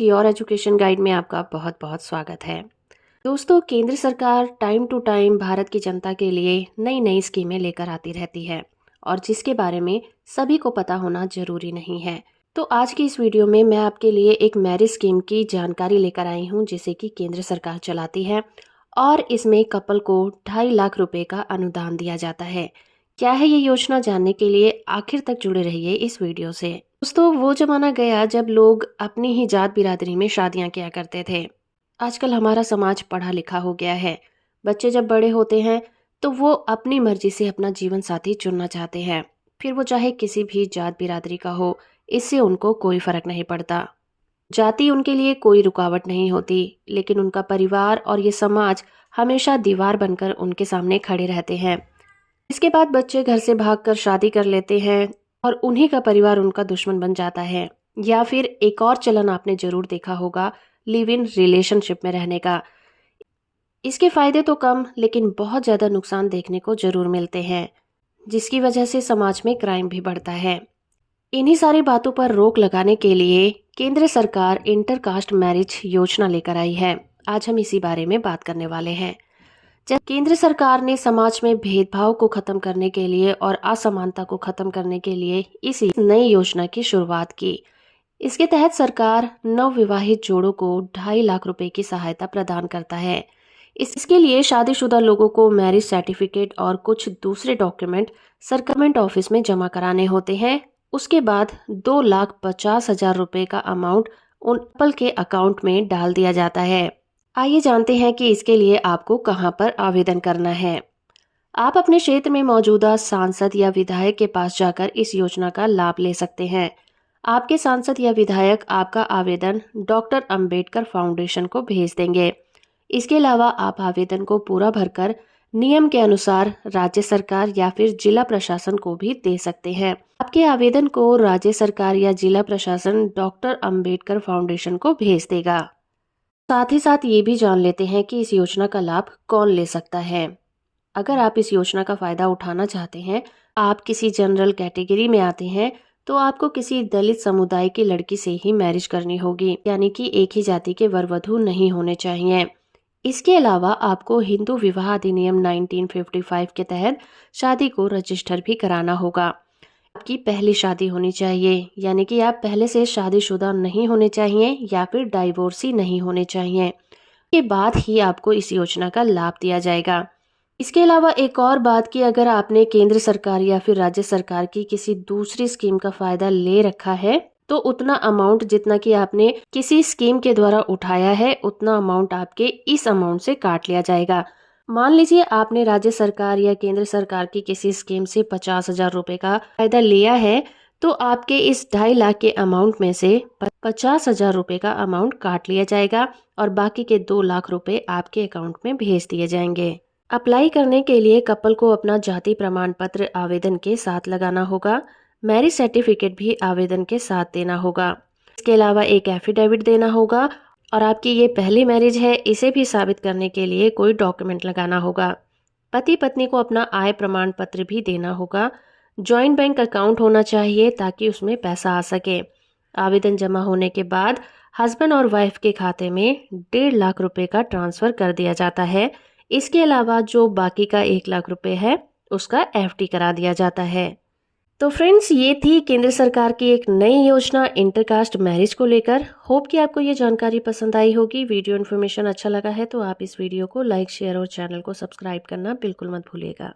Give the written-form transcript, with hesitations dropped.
Your education guide में आपका बहुत बहुत स्वागत है। दोस्तों, केंद्र सरकार टाइम टू टाइम भारत की जनता के लिए नई नई स्कीमें लेकर आती रहती है और जिसके बारे में सभी को पता होना जरूरी नहीं है। तो आज की इस वीडियो में मैं आपके लिए एक मैरिज स्कीम की जानकारी लेकर आई हूं जिसे कि केंद्र सरकार चलाती है और इसमें कपल को 2.5 लाख रुपए का अनुदान दिया जाता है। क्या है ये योजना, जानने के लिए आखिर तक जुड़े रहिए इस वीडियो से। दोस्तों, वो जमाना गया जब लोग अपनी ही जात बिरादरी में शादियां किया करते थे। आजकल हमारा समाज पढ़ा लिखा हो गया है। बच्चे जब बड़े होते हैं तो वो अपनी मर्जी से अपना जीवन साथी चुनना चाहते हैं, फिर वो चाहे किसी भी जात बिरादरी का हो, इससे उनको कोई फर्क नहीं पड़ता। जाति उनके लिए कोई रुकावट नहीं होती, लेकिन उनका परिवार और ये समाज हमेशा दीवार बनकर उनके सामने खड़े रहते हैं। इसके बाद बच्चे घर से भागकर शादी कर लेते हैं और उन्हीं का परिवार उनका दुश्मन बन जाता है। या फिर एक और चलन आपने जरूर देखा होगा, लिव इन रिलेशनशिप में रहने का। इसके फायदे तो कम लेकिन बहुत ज्यादा नुकसान देखने को जरूर मिलते हैं, जिसकी वजह से समाज में क्राइम भी बढ़ता है। इन्हीं सारी बातों पर रोक लगाने के लिए केंद्र सरकार इंटरकास्ट मैरिज योजना लेकर आई है। आज हम इसी बारे में बात करने वाले हैं। जब केंद्र सरकार ने समाज में भेदभाव को खत्म करने के लिए और असमानता को खत्म करने के लिए इस नई योजना की शुरुआत की। इसके तहत सरकार नवविवाहित जोड़ों को 2.5 लाख रुपए की सहायता प्रदान करता है। इसके लिए शादीशुदा लोगों को मैरिज सर्टिफिकेट और कुछ दूसरे डॉक्यूमेंट सरकारमेंट ऑफिस में जमा कराने होते हैं। उसके बाद 2,50,000 रुपए का अमाउंट उन कपल के अकाउंट में डाल दिया जाता है। आइए जानते हैं कि इसके लिए आपको कहां पर आवेदन करना है। आप अपने क्षेत्र में मौजूदा सांसद या विधायक के पास जाकर इस योजना का लाभ ले सकते हैं। आपके सांसद या विधायक आपका आवेदन डॉक्टर अंबेडकर फाउंडेशन को भेज देंगे। इसके अलावा आप आवेदन को पूरा भरकर नियम के अनुसार राज्य सरकार या फिर जिला प्रशासन को भी दे सकते हैं। आपके आवेदन को राज्य सरकार या जिला प्रशासन डॉक्टर अंबेडकर फाउंडेशन को भेज देगा। साथ ही साथ ये भी जान लेते हैं कि इस योजना का लाभ कौन ले सकता है। अगर आप इस योजना का फायदा उठाना चाहते हैं, आप किसी जनरल कैटेगरी में आते हैं, तो आपको किसी दलित समुदाय की लड़की से ही मैरिज करनी होगी, यानी कि एक ही जाति के वर वधू नहीं होने चाहिए। इसके अलावा आपको हिंदू विवाह अधिनियम 1955 के तहत शादी को रजिस्टर भी कराना होगा। आपकी पहली शादी होनी चाहिए, यानी कि आप पहले से शादीशुदा नहीं होने चाहिए या फिर डाइवोर्सी नहीं होने चाहिए। के बाद ही आपको इस योजना का लाभ दिया जाएगा। इसके अलावा एक और बात कि अगर आपने केंद्र सरकार या फिर राज्य सरकार की किसी दूसरी स्कीम का फायदा ले रखा है, तो उतना अमाउंट जितना कि आपने किसी स्कीम के द्वारा उठाया है, उतना अमाउंट आपके इस अमाउंट से काट लिया जाएगा। मान लीजिए आपने राज्य सरकार या केंद्र सरकार की किसी स्कीम से 50,000 रुपए का फायदा लिया है, तो आपके इस 2.5 लाख के अमाउंट में से 50,000 रुपए का अमाउंट काट लिया जाएगा और बाकी के 2 लाख रुपए आपके अकाउंट में भेज दिए जाएंगे। अप्लाई करने के लिए कपल को अपना जाति प्रमाण पत्र आवेदन के साथ लगाना होगा। मैरिज सर्टिफिकेट भी आवेदन के साथ देना होगा। इसके अलावा एक एफिडेविट देना होगा और आपकी ये पहली मैरिज है, इसे भी साबित करने के लिए कोई डॉक्यूमेंट लगाना होगा। पति पत्नी को अपना आय प्रमाण पत्र भी देना होगा। जॉइंट बैंक अकाउंट होना चाहिए ताकि उसमें पैसा आ सके। आवेदन जमा होने के बाद हस्बैंड और वाइफ के खाते में 1.5 लाख रुपए का ट्रांसफर कर दिया जाता है। इसके अलावा जो बाकी का 1 लाख रुपए है, उसका एफडी करा दिया जाता है। तो फ्रेंड्स, ये थी केंद्र सरकार की एक नई योजना इंटरकास्ट मैरिज को लेकर। होप कि आपको ये जानकारी पसंद आई होगी। वीडियो इन्फॉर्मेशन अच्छा लगा है तो आप इस वीडियो को लाइक, शेयर और चैनल को सब्सक्राइब करना बिल्कुल मत भूलिएगा।